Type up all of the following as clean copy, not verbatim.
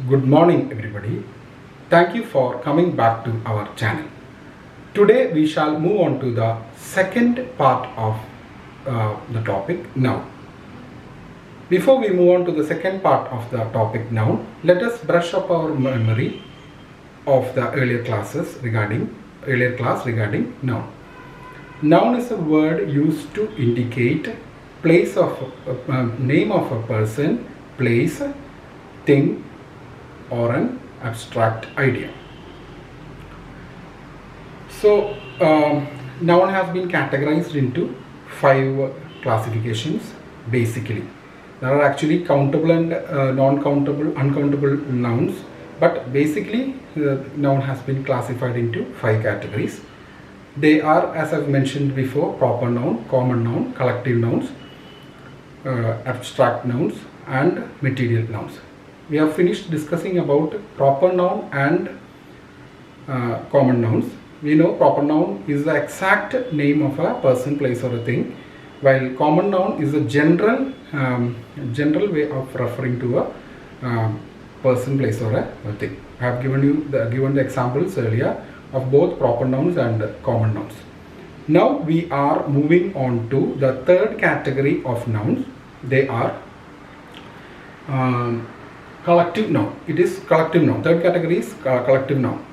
Good morning, everybody. Thank you for coming back to our channel. Today we shall move on to the second part of the topic noun. Before we move on to the second part of the topic noun, let us brush up our memory of the earlier class regarding noun. Noun is a word used to indicate place of name of a person, place, thing, or an abstract idea. So, noun has been categorized into 5 classifications basically. There are actually countable and non-countable, uncountable nouns, but basically noun has been classified into 5 categories. They are, as I've mentioned before, proper noun, common noun, collective nouns, abstract nouns, and material nouns. We have finished discussing about proper noun and common nouns. We know proper noun is the exact name of a person, place, or a thing, while common noun is a general way of referring to a person, place, or a thing. I have given the examples earlier of both proper nouns and common nouns. Now we are moving on to the third category of nouns. They are collective noun. It is collective noun. Third category is collective noun.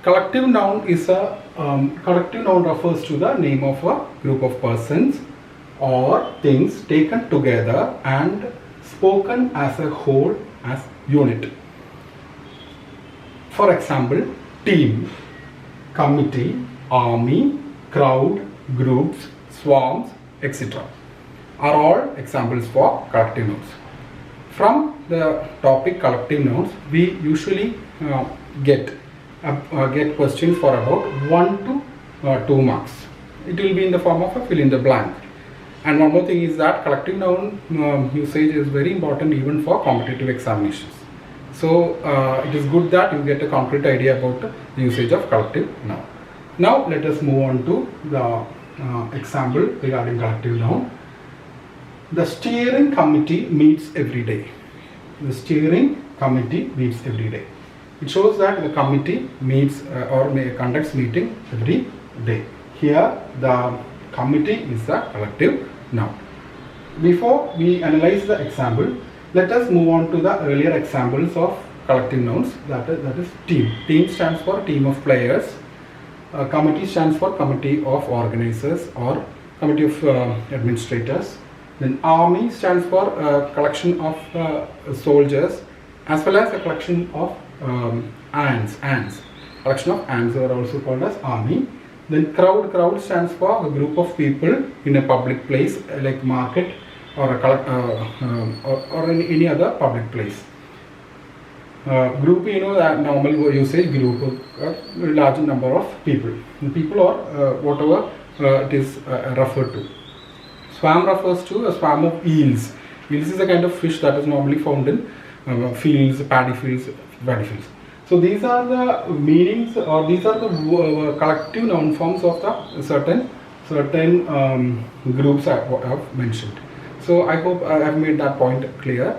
Collective noun is a collective noun refers to the name of a group of persons or things taken together and spoken as a whole, as unit. For example, team, committee, army, crowd, groups, swarms, etc. are all examples for collective nouns. From the topic collective nouns, we usually get questions for about 1 to 2 marks. It will be in the form of a fill in the blank. And one more thing is that collective noun usage is very important even for competitive examinations. So it is good that you get a concrete idea about the usage of collective noun. Now let us move on to the example regarding collective noun. The steering committee meets every day. The steering committee meets every day. It shows that the committee meets or conducts meeting every day. Here the committee is the collective noun. Before we analyze the example, let us move on to the earlier examples of collective nouns. That is team. Team stands for team of players. Committee stands for committee of organizers or committee of administrators. Then army stands for a collection of soldiers as well as a collection of ants. Collection of ants are also called as army. Then crowd stands for a group of people in a public place like market or or any other public place. Group, you know, that normal usage group, a large number of people. People or whatever it is referred to. Swarm refers to a swarm of eels. Eels is a kind of fish that is normally found in fields, paddy fields. So these are the meanings, or these are the collective noun forms of the certain groups I have mentioned. So I hope I have made that point clear.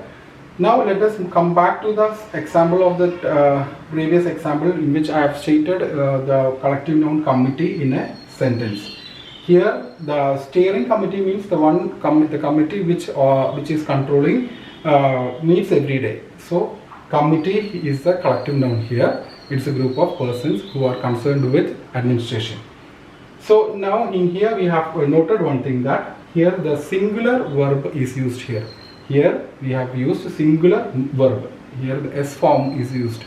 Now let us come back to the example of the previous example in which I have stated the collective noun committee in a sentence. Here the steering committee means the committee which is controlling meets every day. So committee is the collective noun here. It's a group of persons who are concerned with administration. So now in here we have noted one thing, that here the singular verb is used here. Here we have used singular verb. Here the S form is used.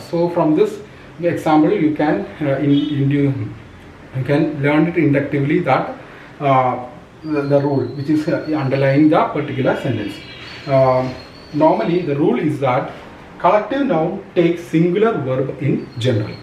So from this example you can you can learn it inductively that the rule which is underlying the particular sentence. Normally the rule is that collective noun takes singular verb in general.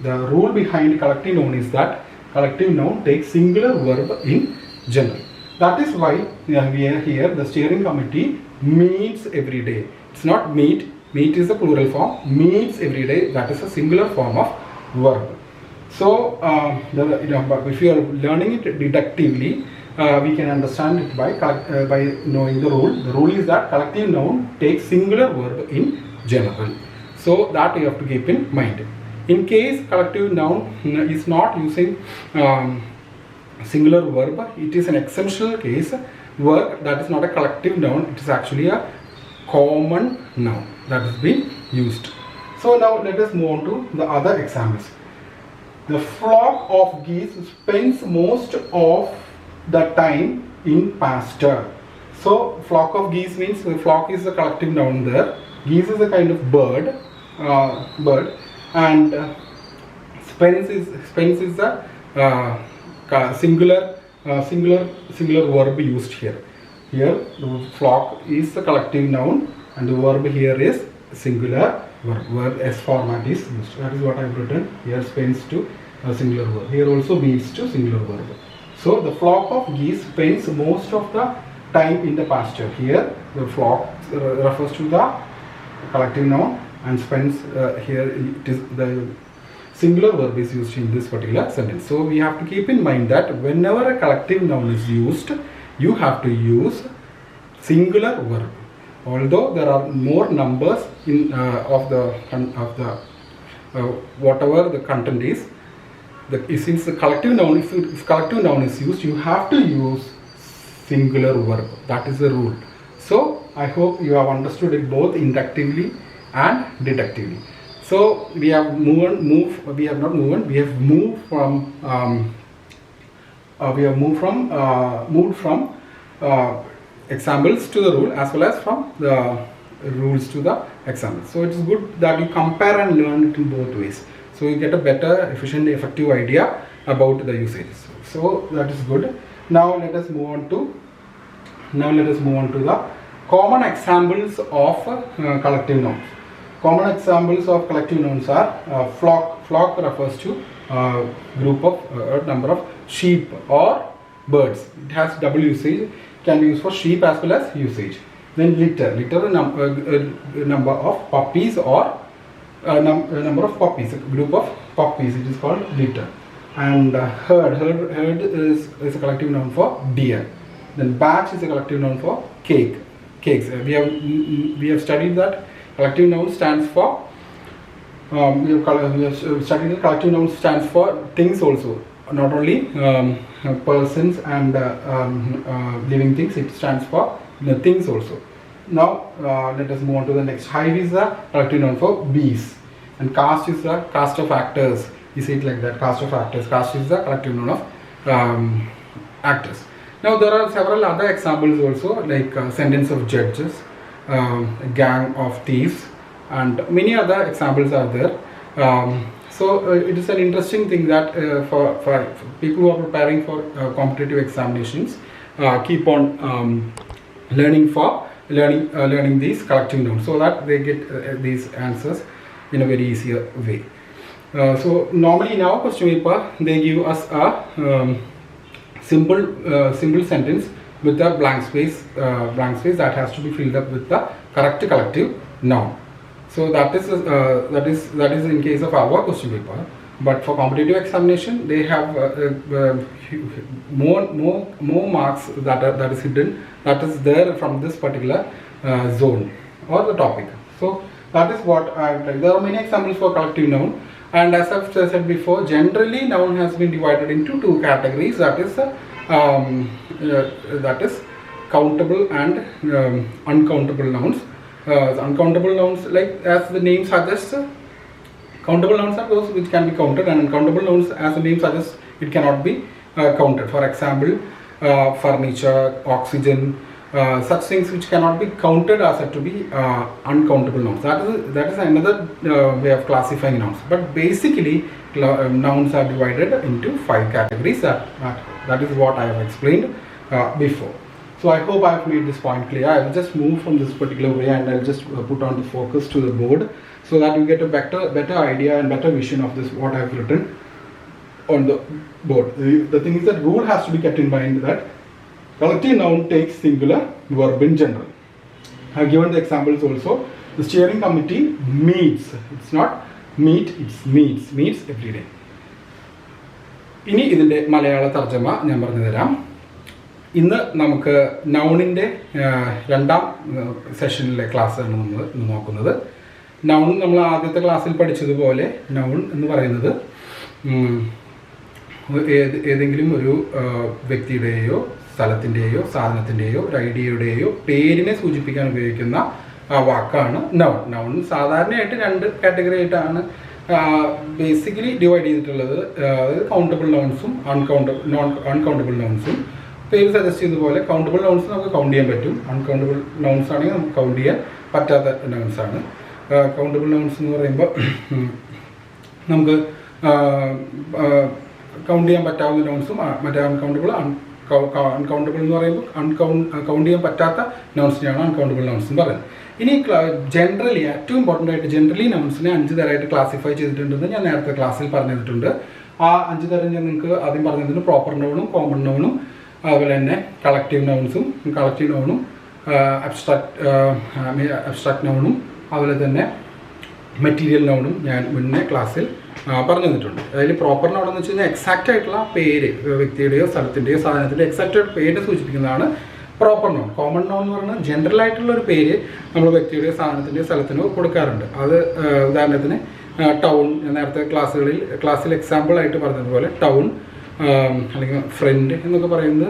The rule behind collective noun is that collective noun takes singular verb in general. That is why we are here, the steering committee meets every day. It's not meet is a plural form, meets every day, that is a singular form of verb. So if you are learning it deductively, we can understand it by knowing the rule. The rule is that collective noun takes singular verb in general. So that you have to keep in mind. In case collective noun is not using singular verb, it is an exceptional case where that is not a collective noun, it is actually a common noun that is being used. So now let us move on to the other examples. The flock of geese spends most of the time in pasture. So flock of geese means the flock is a collective noun there. Geese is a kind of bird, and spends is the singular verb used here. Here the flock is the collective noun and the verb here is singular verb, where S format is used. That is what I have written here. Spends to singular verb. Here also means to singular verb. So the flock of geese spends most of the time in the pasture. Here the flock refers to the collective noun, and spends here it is the singular verb is used in this particular sentence. So we have to keep in mind that whenever a collective noun is used, you have to use singular verb. Although there are more numbers in of the whatever the content is, since the collective noun, if collective noun is used, you have to use singular verb. That is the rule. So I hope you have understood it both inductively and deductively. So we have moved from examples to the rule, as well as from the rules to the examples. So it is good that you compare and learn it in both ways, so you get a better, efficient, effective idea about the usages. So that is good. Now let us move on to the common examples of collective nouns. Common examples of collective nouns are flock. Flock refers to group of number of sheep or birds. It has double usage, can be used for sheep as well as usage. Then litter, number of puppies or number of puppies, a group of puppies, it is called litter. And herd is a collective noun for deer. Then batch is a collective noun for cakes. We have studied that collective noun stands for studied that collective noun stands for things also, not only persons and living things. It stands for things also. Now let us move on to the next. Hive is the collective noun for bees, and cast is the cast of actors. You see it like that, cast of actors. Cast is the collective noun of actors. Now there are several other examples also, like sentence of judges, a gang of thieves, and many other examples are there. So it is an interesting thing that for people who are preparing for competitive examinations, keep on learning these collective nouns, so that they get these answers in a very easier way. So normally in our question paper, they give us a simple sentence with a blank space that has to be filled up with the correct collective noun. So that is in case of our question paper. But for competitive examination, they have more marks that is hidden, that is there from this particular zone or the topic. So that is what there are many examples for collective noun. And as I've said before, generally noun has been divided into two categories, that is countable and uncountable nouns. Uncountable nouns, like as the name suggests, countable nouns are those which can be counted, and uncountable nouns, as the name suggests, it cannot be counted. For example, furniture, oxygen, such things which cannot be counted are said to be uncountable nouns. That is another way of classifying nouns. But basically nouns are divided into 5 categories. That is what I have explained before. So I hope I have made this point clear. I will just move from this particular way, and I will just put on the focus to the board, so that you get a better idea and better vision of this, what I have written on the board. The thing is that rule has to be kept in mind, that collective noun takes singular verb in general. I have given the examples also. The steering committee meets. It's not meet, it's meets every day. ഇനി ഇതിൻ്റെ മലയാള തർജ്ജമ ഞാൻ പറഞ്ഞു തരാം. ഇന്ന് നമുക്ക് നൗണിൻ്റെ രണ്ടാം സെഷനിലെ ക്ലാസ്സാണ് നമ്മൾ നോക്കുന്നത്. നൗൺ നമ്മൾ ആദ്യത്തെ ക്ലാസ്സിൽ പഠിച്ചതുപോലെ നൗൺ എന്ന് പറയുന്നത് ഏതെങ്കിലും ഒരു വ്യക്തിയുടെയോ സ്ഥലത്തിൻ്റെയോ സാധനത്തിൻ്റെയോ ഒരു ഐഡിയയുടെയോ പേരിനെ സൂചിപ്പിക്കാൻ ഉപയോഗിക്കുന്ന വാക്കാണ് നൗൺ. നൗൺ സാധാരണയായിട്ട് 2 കാറ്റഗറി ആയിട്ടാണ് ബേസിക്കലി ഡിവൈഡ് ചെയ്തിട്ടുള്ളത്. അതായത് കൗണ്ടബിൾ നൗൺസും അൺകൗണ്ടബിൾ നൗൺസും. പേര് സജസ്റ്റ് ചെയ്യുന്നതുപോലെ കൗണ്ടബിൾ നൗൺസ് നമുക്ക് കൗണ്ട് ചെയ്യാൻ പറ്റും, അൺകൗണ്ടബിൾ നൗൺസ് ആണെങ്കിൽ നമുക്ക് കൗണ്ട് ചെയ്യാൻ പറ്റാത്ത നൗൺസാണ്. കൗണ്ടബിൾ നൗൺസ് എന്ന് പറയുമ്പോൾ നമുക്ക് കൗണ്ട് ചെയ്യാൻ പറ്റാവുന്ന നൗൺസും മറ്റേ അൺകൗണ്ടബിൾ എന്ന് പറയുമ്പോൾ കൗണ്ട് ചെയ്യാൻ പറ്റാത്ത നൗൺസിനെയാണ് അൺകൗണ്ടബിൾ നൗൺസ് എന്ന് പറയുന്നത്. ഇനി ജനറലി ഏറ്റവും ഇമ്പോർട്ടൻ്റ് ആയിട്ട് ജനറലി നൗൺസിനെ 5 തരമായിട്ട് ക്ലാസിഫൈ ചെയ്തിട്ടുണ്ടെന്ന് ഞാൻ നേരത്തെ ക്ലാസ്സിൽ പറഞ്ഞു തന്നിട്ടുണ്ട്. ആ 5 തരം ഞാൻ നിങ്ങൾക്ക് ആദ്യം പറഞ്ഞു തന്നിട്ടുണ്ട്. പ്രോപ്പർ നൗണും, കോമൺ നൗണും, അതുപോലെ തന്നെ കളക്റ്റീവ് നൗണും, അബ്സ്ട്രാക്ട് നൗണും, അതുപോലെ തന്നെ മെറ്റീരിയൽ നൗണും ഞാൻ മുന്നേ ക്ലാസ്സിൽ പറഞ്ഞു തന്നിട്ടുണ്ട്. അതിൽ പ്രോപ്പർ നൗൺ എന്ന് വെച്ച് കഴിഞ്ഞാൽ എക്സാക്റ്റ് ആയിട്ടുള്ള പേര്, വ്യക്തിയുടെയോ സ്ഥലത്തിൻ്റെയോ സാധനത്തിൻ്റെ എക്സാക്റ്റ് ആയിട്ട് പേര് സൂചിപ്പിക്കുന്നതാണ് പ്രോപ്പർ നൗൺ. കോമൺ നൗൺ എന്ന് പറഞ്ഞാൽ ജനറൽ ആയിട്ടുള്ള ഒരു പേര് നമ്മൾ വ്യക്തിയുടെയോ സാധനത്തിൻ്റെയോ സ്ഥലത്തിനോ കൊടുക്കാറുണ്ട്. അത് ഉദാഹരണത്തിന് ടൗൺ, നേരത്തെ ക്ലാസ്സിൽ എക്സാമ്പിൾ ആയിട്ട് പറഞ്ഞതുപോലെ ടൗൺ അല്ലെങ്കിൽ ഫ്രണ്ട് എന്നൊക്കെ പറയുന്നത്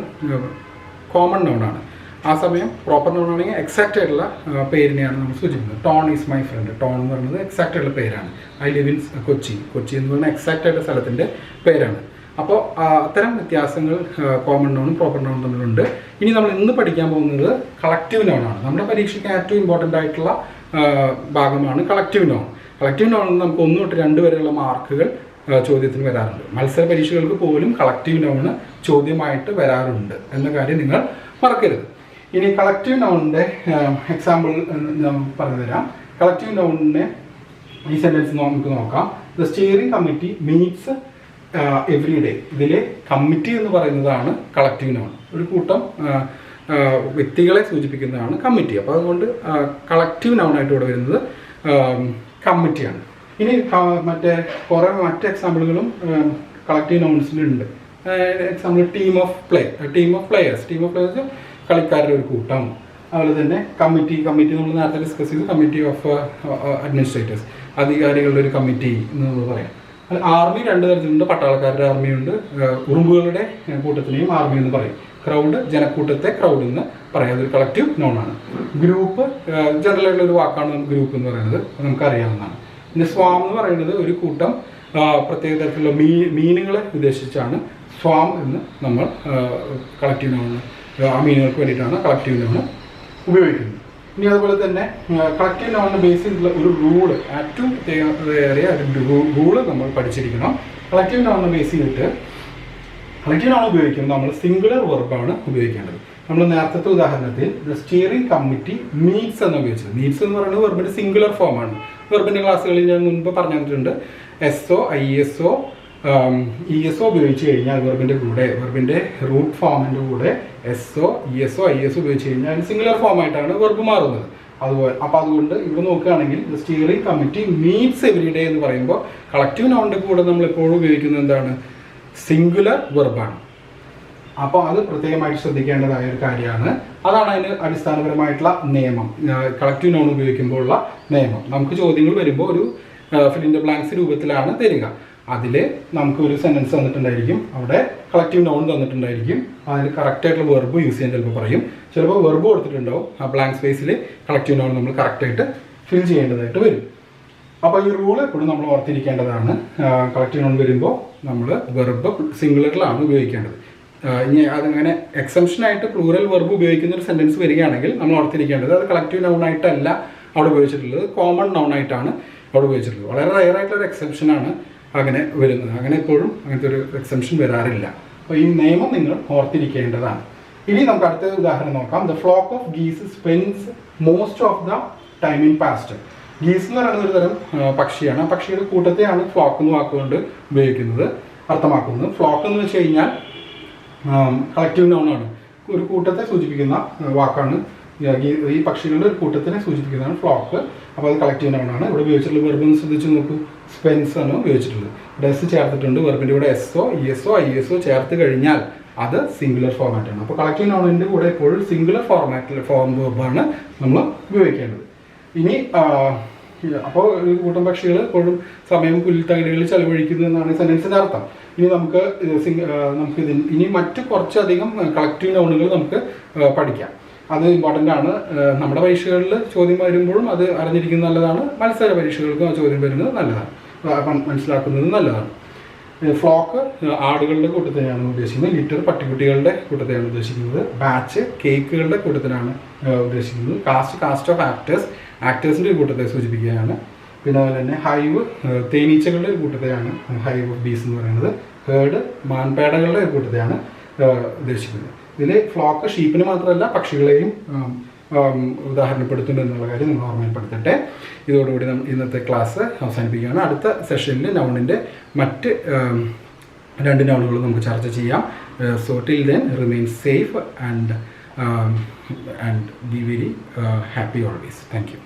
കോമൺ നൗണാണ്. ആ സമയം പ്രോപ്പർ നൗൺ ആണെങ്കിൽ എക്സാക്റ്റ് ആയിട്ടുള്ള പേരിനെയാണ് നമ്മൾ സൂചിപ്പിക്കുന്നത്. Tone is my friend. Tone എന്ന് പറയുന്നത് എക്സാക്റ്റ് ആയിട്ടുള്ള പേരാണ്. ഐ ലിവ് ഇൻ കൊച്ചി എന്ന് പറയുന്നത് എക്സാക്റ്റ് ആയിട്ടുള്ള സ്ഥലത്തിൻ്റെ പേരാണ്. അപ്പോൾ അത്തരം വ്യത്യാസങ്ങൾ കോമൺ നൗണും പ്രോപ്പർ നൗണും തമ്മിലുണ്ട്. ഇനി നമ്മൾ ഇന്ന് പഠിക്കാൻ പോകുന്നത് കളക്റ്റീവ് നൗണാണ്. നമ്മുടെ പരീക്ഷയ്ക്ക് ഏറ്റവും ഇമ്പോർട്ടൻ്റ് ആയിട്ടുള്ള ഭാഗമാണ് കളക്റ്റീവ് നൗൺ. കളക്റ്റീവ് നൗണിൽ നമുക്ക് 1 തൊട്ട് 2 വരെയുള്ള മാർക്കുകൾ ചോദ്യത്തിന് വരാറുണ്ട്. മത്സര പരീക്ഷകൾക്ക് പോലും കളക്റ്റീവ് നൗണ് ചോദ്യമായിട്ട് വരാറുണ്ട് എന്ന കാര്യം നിങ്ങൾ മറക്കരുത്. ഇനി കളക്റ്റീവ് നൗണിൻ്റെ എക്സാമ്പിൾ പറഞ്ഞു തരാം. കളക്റ്റീവ് നൗണിനെ ഈ സെൻറ്റൻസ് നമുക്ക് നോക്കാം. The steering committee meats every day. ഇതിലെ കമ്മിറ്റി എന്ന് പറയുന്നതാണ് കളക്റ്റീവ് നൗൺ. ഒരു കൂട്ടം വ്യക്തികളെ സൂചിപ്പിക്കുന്നതാണ് കമ്മിറ്റി. അപ്പോൾ അതുകൊണ്ട് കളക്റ്റീവ് നൗണായിട്ട് ഇവിടെ വരുന്നത് കമ്മിറ്റിയാണ്. ഇനി മറ്റ് എക്സാമ്പിളുകളും കളക്റ്റീവ് നൗൺസിലുണ്ട്. എക്സാമ്പിൾ ടീം ഓഫ് പ്ലേയേഴ്സ് കളിക്കാരുടെ ഒരു കൂട്ടം. അതുപോലെ തന്നെ കമ്മിറ്റി നമ്മൾ നേരത്തെ ഡിസ്കസ് ചെയ്തു. കമ്മിറ്റി ഓഫ് അഡ്മിനിസ്ട്രേറ്റേഴ്സ്, അധികാരികളുടെ ഒരു കമ്മിറ്റി എന്ന് നമ്മൾ പറയാം. ആർമി 2 തരത്തിലുണ്ട്. പട്ടാളക്കാരുടെ ആർമിയുണ്ട്. ഉറുമ്പുകളുടെ കൂട്ടത്തിനെയും ആർമി എന്ന് പറയും. ക്രൗഡ്, ജനക്കൂട്ടത്തെ ക്രൗഡ് എന്ന് പറയാം. അതൊരു കളക്റ്റീവ് നൗണാണ്. ഗ്രൂപ്പ് ജനറൽ ആയിട്ടുള്ള ഒരു വാക്കാണ് നമുക്ക് ഗ്രൂപ്പ് എന്ന് പറയുന്നത്, നമുക്കറിയാവുന്നതാണ്. പിന്നെ സ്വാം എന്ന് പറയുന്നത് ഒരു കൂട്ടം പ്രത്യേക തരത്തിലുള്ള മീനുകളെ ഉദ്ദേശിച്ചാണ് സ്വാം എന്ന് നമ്മൾ കളക്റ്റീവ് നൗണ്, ആ മീനുകൾക്ക് വേണ്ടിയിട്ടാണ് കളക്റ്റീവ് നൗണ് ഉപയോഗിക്കുന്നത്. ഇനി അതുപോലെ തന്നെ കളക്റ്റീവ് നൗണിന് ബേസ് ചെയ്തിട്ടുള്ള ഒരു റൂള്, ഏറ്റവും പ്രത്യേകതയേറിയ ഒരു റൂള് നമ്മൾ പഠിച്ചിരിക്കണം. കളക്റ്റീവ് നൗണിനെ ബേസ് ചെയ്തിട്ട് കളക്റ്റീവ് നൗൺ ഉപയോഗിക്കുമ്പോൾ നമ്മൾ സിംഗുലർ വെർബാണ് ഉപയോഗിക്കേണ്ടത്. നമ്മൾ നേരത്തെ ഉദാഹരണത്തിൽ ദ സ്റ്റിയറിംഗ് കമ്മിറ്റി മീറ്റ്സ് എന്ന് ഉപയോഗിച്ചത്. മീറ്റ്സ് എന്ന് പറയുന്നത് വെർബിന്റെ സിംഗുലർ ഫോമാണ്. വെർബിന്റെ ക്ലാസ്സുകളിൽ ഞാൻ മുൻപ് പറഞ്ഞു തന്നിട്ടുണ്ട്. SO, ISO, ESO ഉപയോഗിച്ച് കഴിഞ്ഞാൽ വെർബിന്റെ റൂട്ട് ഫോമിന്റെ കൂടെ SO, ESO, ISO ഉപയോഗിച്ച് കഴിഞ്ഞാൽ സിംഗുലർ ഫോമായിട്ടാണ് വെർബ് മാറുന്നത്. അതുകൊണ്ട് ഇവിടെ നോക്കുകയാണെങ്കിൽ the steering committee meats every day എന്ന് പറയുമ്പോൾ കളക്റ്റീവ് നൗണിന്റെ കൂടെ നമ്മൾ എപ്പോഴും ഉപയോഗിക്കുന്നത് എന്താണ്? സിംഗുലർ വെർബാണ്. അപ്പോൾ അത് പ്രത്യേകമായിട്ട് ശ്രദ്ധിക്കേണ്ടതായ ഒരു കാര്യമാണ്. അതാണ് അതിന് അടിസ്ഥാനപരമായിട്ടുള്ള നിയമം, കളക്റ്റീവ് നൗൺ ഉപയോഗിക്കുമ്പോഴുള്ള നിയമം. നമുക്ക് ചോദ്യങ്ങൾ വരുമ്പോൾ ഒരു ഫിൽ ഇൻ ദ ബ്ലാങ്ക്സ് രൂപത്തിലാണ് തരിക. അതിൽ നമുക്ക് ഒരു സെൻറ്റൻസ് തന്നിട്ടുണ്ടായിരിക്കും, അവിടെ കളക്റ്റീവ് നൗൺ തന്നിട്ടുണ്ടായിരിക്കും. അതിൽ കറക്റ്റായിട്ടുള്ള വെർബ് യൂസ് ചെയ്യാൻ ചിലപ്പോൾ പറയും, ചിലപ്പോൾ വെർബ് കൊടുത്തിട്ടുണ്ടാവും. ആ ബ്ലാങ്ക് സ്പേസിൽ കളക്റ്റീവ് നൗൺ നമ്മൾ കറക്റ്റായിട്ട് ഫിൽ ചെയ്യേണ്ടതായിട്ട് വരും. അപ്പോൾ ഈ റൂൾ എപ്പോഴും നമ്മൾ ഓർത്തിരിക്കേണ്ടതാണ്. കളക്റ്റീവ് നൗൺ വരുമ്പോൾ നമ്മൾ വെർബ് സിംഗുലറിലാണ് ഉപയോഗിക്കേണ്ടത്. ഇനി അതങ്ങനെ എക്സംഷനായിട്ട് പ്ലൂറൽ വെർബ് ഉപയോഗിക്കുന്ന ഒരു സെൻറ്റൻസ് വരികയാണെങ്കിൽ നമ്മൾ ഓർത്തിരിക്കേണ്ടത് അത് കളക്റ്റീവ് നൗണായിട്ടല്ല അവിടെ ഉപയോഗിച്ചിട്ടുള്ളത്, കോമൺ നൗണായിട്ടാണ് അവിടെ ഉപയോഗിച്ചിട്ടുള്ളത്. വളരെ റയറായിട്ടുള്ളൊരു എക്സെപ്ഷനാണ് അങ്ങനെ വരുന്നത്. അങ്ങനെ എപ്പോഴും അങ്ങനത്തെ ഒരു എക്സെപ്ഷൻ വരാറില്ല. അപ്പോൾ ഈ നിയമം നിങ്ങൾ ഓർത്തിരിക്കേണ്ടതാണ്. ഇനി നമുക്ക് അടുത്ത ഉദാഹരണം നോക്കാം. The flock of geese spends most of the time in past. Geese എന്ന് പറയുന്നത് ഒരു തരം പക്ഷിയാണ്. ആ പക്ഷിയുടെ കൂട്ടത്തെയാണ് ഫ്ലോക്ക് എന്ന് വാക്കുകൊണ്ട് ഉപയോഗിക്കുന്നത്, അർത്ഥമാക്കുന്നത്. ഫ്ലോക്ക് എന്ന് വെച്ച് കഴിഞ്ഞാൽ കളക്റ്റീവ് നൗണാണ്, ഒരു കൂട്ടത്തെ സൂചിപ്പിക്കുന്ന വാക്കാണ്. ഈ പക്ഷികളുടെ ഒരു കൂട്ടത്തിനെ സൂചിപ്പിക്കുന്നതാണ് ഫ്ലോക്ക്. അപ്പോൾ അത് കളക്റ്റീവ് നൗണാണ്. ഇവിടെ ഉപയോഗിച്ചിട്ടുള്ള വെർബ് ഒന്ന് ശ്രദ്ധിച്ച് നോക്കൂ. സ്പെൻസ് ആണ് ഉപയോഗിച്ചിട്ടുള്ളത്. ഇവിടെ എസ് ചേർത്തിട്ടുണ്ട്. വെർബിൻ്റെ കൂടെ SO, ESO, ISO ചേർത്ത് കഴിഞ്ഞാൽ അത് സിംഗുലർ ഫോർമാറ്റാണ്. അപ്പോൾ കളക്റ്റീവ് നൗണിൻ്റെ കൂടെ എപ്പോഴും സിംഗുലർ ഫോം വെർബാണ് നമ്മൾ ഉപയോഗിക്കേണ്ടത്. ഇനി അപ്പോൾ ഒരു കൂട്ടം പക്ഷികൾ എപ്പോഴും സമയം പുൽത്തകിടികളിൽ ചെലവഴിക്കുന്നു എന്നാണ് ഈ സെൻറ്റൻസിൻ്റെ അർത്ഥം. ഇനി നമുക്ക് ഇനി മറ്റ് കുറച്ചധികം കളക്റ്റീവ് നൗണുകൾ നമുക്ക് പഠിക്കാം. അത് ഇമ്പോർട്ടൻ്റ് ആണ്. നമ്മുടെ പരീക്ഷകളിൽ ചോദ്യം വരുമ്പോഴും അത് അറിഞ്ഞിരിക്കുന്നത് നല്ലതാണ്. മത്സര പരീക്ഷകൾക്കും ആ ചോദ്യം വരുന്നത് നല്ലതാണ്, മനസ്സിലാക്കുന്നത് നല്ലതാണ്. ഫ്ലോക്ക് ആടുകളുടെ കൂട്ടത്തിനെയാണ് ഉദ്ദേശിക്കുന്നത്. ലിറ്റർ പട്ടിക്കുട്ടികളുടെ കൂട്ടത്തെയാണ് ഉദ്ദേശിക്കുന്നത്. ബാച്ച് കേക്കുകളുടെ കൂട്ടത്തിനാണ് ഉദ്ദേശിക്കുന്നത്. കാസ്റ്റ് ഓഫ് ആക്ടേഴ്സിൻ്റെ ഒരു കൂട്ടത്തെ സൂചിപ്പിക്കുകയാണ്. പിന്നെ അതുപോലെ തന്നെ ഹൈവ് തേനീച്ചകളുടെ ഒരു കൂട്ടത്തെയാണ് ഹൈവ് ഓഫ് ബീസ് എന്ന് പറയുന്നത്. ഹേർഡ് മാൻപേടകളുടെ ഒരു കൂട്ടത്തെയാണ് ഉദ്ദേശിക്കുന്നത്. ഇതിൽ ഫ്ലോക്ക് ഷീപ്പിന് മാത്രമല്ല പക്ഷികളെയും ഉദാഹരണപ്പെടുത്തുന്നു എന്നുള്ള കാര്യം നിങ്ങൾ ഓർമ്മപ്പെടുത്തട്ടെ. ഇതോടുകൂടി ഇന്നത്തെ ക്ലാസ് അവസാനിപ്പിക്കുകയാണ്. അടുത്ത സെഷനിൽ നൗണിൻ്റെ മറ്റ് 2 നൗണുകൾ നമുക്ക് ചർച്ച ചെയ്യാം. So till then remain safe and be very happy always. Thank you.